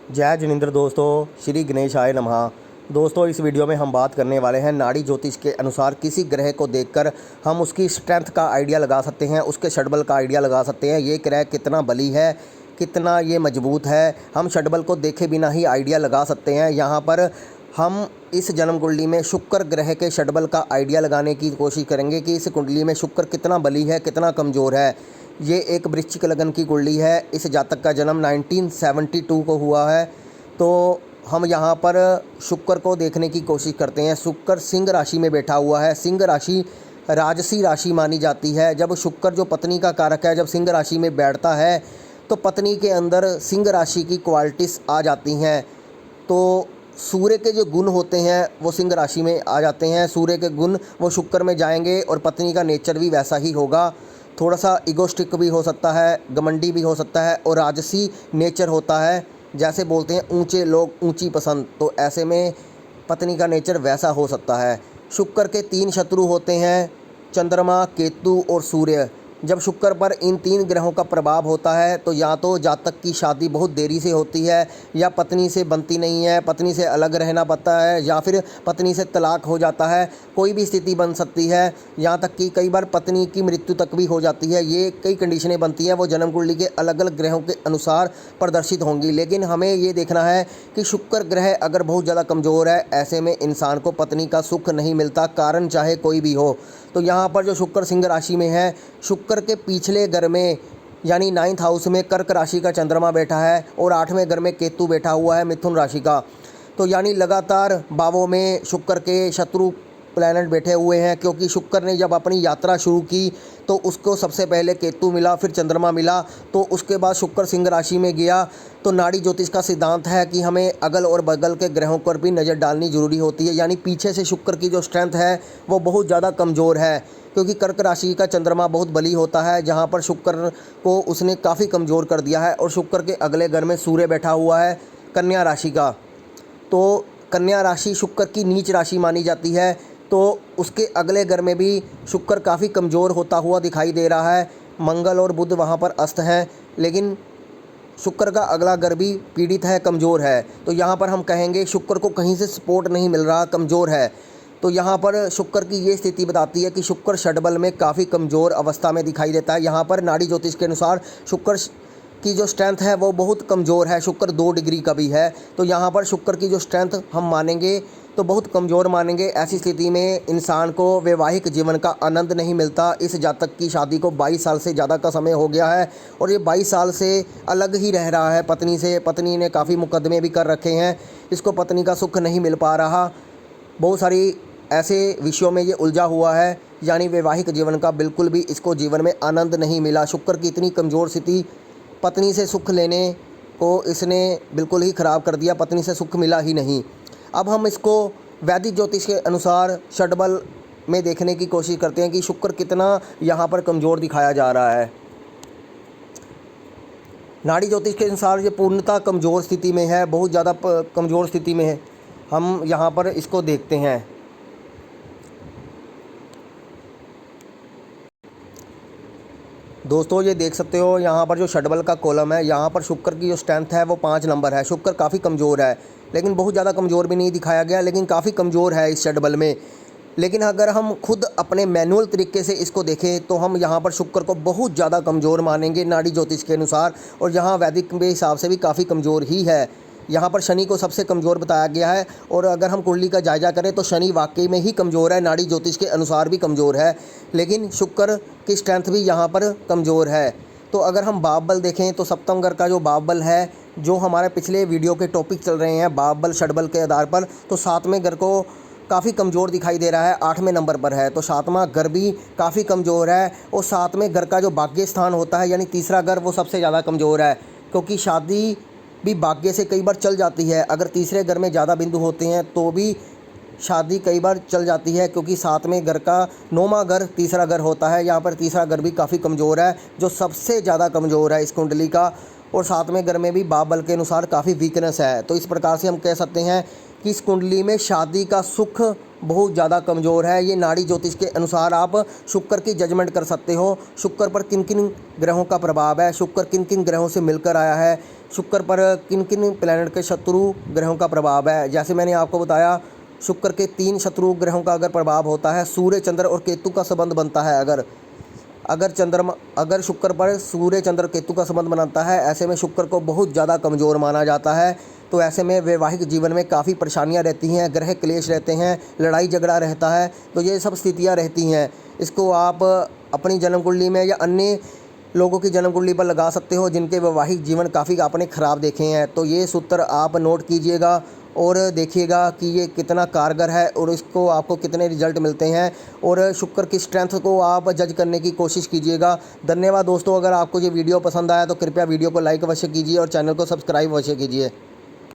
जय जिनेंद्र। दोस्तों, श्री गणेशाय नमः। दोस्तों, इस वीडियो में हम बात करने वाले हैं नाड़ी ज्योतिष के अनुसार किसी ग्रह को देखकर हम उसकी स्ट्रेंथ का आइडिया लगा सकते हैं, उसके षडबल का आइडिया लगा सकते हैं। ये ग्रह कितना बली है, कितना ये मजबूत है, हम षडबल को देखे बिना ही आइडिया लगा सकते हैं। यहाँ पर हम इस जन्म कुंडली में शुक्र ग्रह के षडबल का आइडिया लगाने की कोशिश करेंगे कि इस कुंडली में शुक्र कितना बली है, कितना कमज़ोर है। ये एक वृश्चिक लगन की कुंडली है। इस जातक का जन्म 1972 को हुआ है। तो हम यहाँ पर शुक्र को देखने की कोशिश करते हैं। शुक्र सिंह राशि में बैठा हुआ है। सिंह राशि राजसी राशि मानी जाती है। जब शुक्र जो पत्नी का कारक है, जब सिंह राशि में बैठता है तो पत्नी के अंदर सिंह राशि की क्वालिटीज़ आ जाती हैं। तो सूर्य के जो गुण होते हैं वो सिंह राशि में आ जाते हैं। सूर्य के गुण वो शुक्र में जाएंगे और पत्नी का नेचर भी वैसा ही होगा। थोड़ा सा इगोस्टिक भी हो सकता है, घमंडी भी हो सकता है और राजसी नेचर होता है। जैसे बोलते हैं ऊंचे लोग ऊंची पसंद, तो ऐसे में पत्नी का नेचर वैसा हो सकता है। शुक्र के 3 शत्रु होते हैं, चंद्रमा, केतु और सूर्य। जब शुक्र पर इन 3 ग्रहों का प्रभाव होता है तो या तो जातक की शादी बहुत देरी से होती है, या पत्नी से बनती नहीं है, पत्नी से अलग रहना पड़ता है, या फिर पत्नी से तलाक हो जाता है। कोई भी स्थिति बन सकती है, यहाँ तक कि कई बार पत्नी की मृत्यु तक भी हो जाती है। ये कई कंडीशनें बनती हैं, वो जन्म कुंडली के अलग अलग ग्रहों के अनुसार प्रदर्शित होंगी। लेकिन हमें ये देखना है कि शुक्र ग्रह अगर बहुत ज़्यादा कमज़ोर है, ऐसे में इंसान को पत्नी का सुख नहीं मिलता, कारण चाहे कोई भी हो। तो यहाँ पर जो शुक्र सिंह राशि में है, शुक्र के पिछले घर में यानी 9th हाउस में कर्क राशि का चंद्रमा बैठा है और 8वें घर में केतु बैठा हुआ है मिथुन राशि का। तो यानी लगातार भावों में शुक्र के शत्रु प्लैनेट बैठे हुए हैं, क्योंकि शुक्र ने जब अपनी यात्रा शुरू की तो उसको सबसे पहले केतु मिला, फिर चंद्रमा मिला, तो उसके बाद शुक्र सिंह राशि में गया। तो नाड़ी ज्योतिष का सिद्धांत है कि हमें अगल और बगल के ग्रहों पर भी नज़र डालनी ज़रूरी होती है। यानी पीछे से शुक्र की जो स्ट्रेंथ है वो बहुत ज़्यादा कमज़ोर है, क्योंकि कर्क राशि का चंद्रमा बहुत बली होता है, जहाँ पर शुक्र को उसने काफ़ी कमज़ोर कर दिया है। और शुक्र के अगले घर में सूर्य बैठा हुआ है कन्या राशि का। तो कन्या राशि शुक्र की नीच राशि मानी जाती है, तो उसके अगले घर में भी शुक्र काफ़ी कमज़ोर होता हुआ दिखाई दे रहा है। मंगल और बुध वहाँ पर अस्त हैं, लेकिन शुक्र का अगला घर भी पीड़ित है, कमज़ोर है। तो यहाँ पर हम कहेंगे शुक्र को कहीं से सपोर्ट नहीं मिल रहा, कमज़ोर है। तो यहाँ पर शुक्र की ये स्थिति बताती है कि शुक्र षडबल में काफ़ी कमज़ोर अवस्था में दिखाई देता है। यहाँ पर नाड़ी ज्योतिष के अनुसार शुक्र की जो स्ट्रेंथ है वो बहुत कमज़ोर है। शुक्र 2 डिग्री का भी है। तो यहाँ पर शुक्र की जो स्ट्रेंथ हम मानेंगे तो बहुत कमज़ोर मानेंगे। ऐसी स्थिति में इंसान को वैवाहिक जीवन का आनंद नहीं मिलता। इस जातक की शादी को 22 साल से ज़्यादा का समय हो गया है और ये 22 साल से अलग ही रह रहा है पत्नी से। पत्नी ने काफ़ी मुकदमे भी कर रखे हैं, इसको पत्नी का सुख नहीं मिल पा रहा। बहुत सारी ऐसे विषयों में ये उलझा हुआ है, यानी वैवाहिक जीवन का बिल्कुल भी इसको जीवन में आनंद नहीं मिला। शुक्र की इतनी कमज़ोर स्थिति, पत्नी से सुख लेने को इसने बिल्कुल ही ख़राब कर दिया, पत्नी से सुख मिला ही नहीं। अब हम इसको वैदिक ज्योतिष के अनुसार षडबल में देखने की कोशिश करते हैं कि शुक्र कितना यहाँ पर कमज़ोर दिखाया जा रहा है। नाड़ी ज्योतिष के अनुसार ये पूर्णतः कमज़ोर स्थिति में है, बहुत ज़्यादा कमज़ोर स्थिति में है। हम यहाँ पर इसको देखते हैं। दोस्तों, ये देख सकते हो यहाँ पर जो षडबल का कॉलम है, यहाँ पर शुक्र की जो स्ट्रेंथ है वो 5 नंबर है। शुक्र काफ़ी कमज़ोर है, लेकिन बहुत ज़्यादा कमज़ोर भी नहीं दिखाया गया, लेकिन काफ़ी कमज़ोर है इस षडबल में। लेकिन अगर हम खुद अपने मैनुअल तरीके से इसको देखें तो हम यहाँ पर शुक्र को बहुत ज़्यादा कमज़ोर मानेंगे नाड़ी ज्योतिष के अनुसार, और यहाँ वैदिक के हिसाब से भी काफ़ी कमज़ोर ही है। यहाँ पर शनि को सबसे कमज़ोर बताया गया है, और अगर हम कुंडली का जायजा करें तो शनि वाकई में ही कमज़ोर है, नाड़ी ज्योतिष के अनुसार भी कमज़ोर है। लेकिन शुक्र की स्ट्रेंथ भी यहाँ पर कमज़ोर है। तो अगर हम बाबल देखें तो सप्तम घर का जो बाबल है, जो हमारे पिछले वीडियो के टॉपिक चल रहे हैं बाबल षडबल के आधार पर, तो 7वें घर को काफ़ी कमज़ोर दिखाई दे रहा है, 8वें नंबर पर है। तो 7वां घर भी काफ़ी कमज़ोर है, और 7वें घर का जो भाग्य स्थान होता है यानी तीसरा घर, वो सबसे ज़्यादा कमज़ोर है, क्योंकि शादी भी भाग्य से कई बार चल जाती है। अगर तीसरे घर में ज़्यादा बिंदु होते हैं तो भी शादी कई बार चल जाती है, क्योंकि 7वें घर का 9वां घर तीसरा घर होता है। यहाँ पर तीसरा घर भी काफ़ी कमज़ोर है, जो सबसे ज़्यादा कमज़ोर है इस कुंडली का। और साथ में घर में भी बाप बल के अनुसार काफ़ी वीकनेस है। तो इस प्रकार से हम कह सकते हैं कि इस कुंडली में शादी का सुख बहुत ज़्यादा कमज़ोर है। ये नाड़ी ज्योतिष के अनुसार आप शुक्र की जजमेंट कर सकते हो। शुक्र पर किन किन ग्रहों का प्रभाव है, शुक्र किन किन ग्रहों से मिलकर आया है, शुक्र पर किन किन प्लैनेट के शत्रु ग्रहों का प्रभाव है। जैसे मैंने आपको बताया, शुक्र के 3 शत्रु ग्रहों का अगर प्रभाव होता है, सूर्य, चंद्र और केतु का संबंध बनता है। अगर शुक्र पर सूर्य, चंद्र, केतु का संबंध बनाता है, ऐसे में शुक्र को बहुत ज़्यादा कमज़ोर माना जाता है। तो ऐसे में वैवाहिक जीवन में काफ़ी परेशानियां रहती हैं, ग्रह क्लेश रहते हैं, लड़ाई झगड़ा रहता है। तो ये सब स्थितियां रहती हैं। इसको आप अपनी जन्म कुंडली में या अन्य लोगों की जन्म कुंडली पर लगा सकते हो जिनके वैवाहिक जीवन काफ़ी आपने ख़राब देखे हैं। तो ये सूत्र आप नोट कीजिएगा और देखिएगा कि ये कितना कारगर है और इसको आपको कितने रिजल्ट मिलते हैं, और शुक्र की स्ट्रेंथ को आप जज करने की कोशिश कीजिएगा। धन्यवाद दोस्तों। अगर आपको ये वीडियो पसंद आया तो कृपया वीडियो को लाइक अवश्य कीजिए और चैनल को सब्सक्राइब अवश्य कीजिए।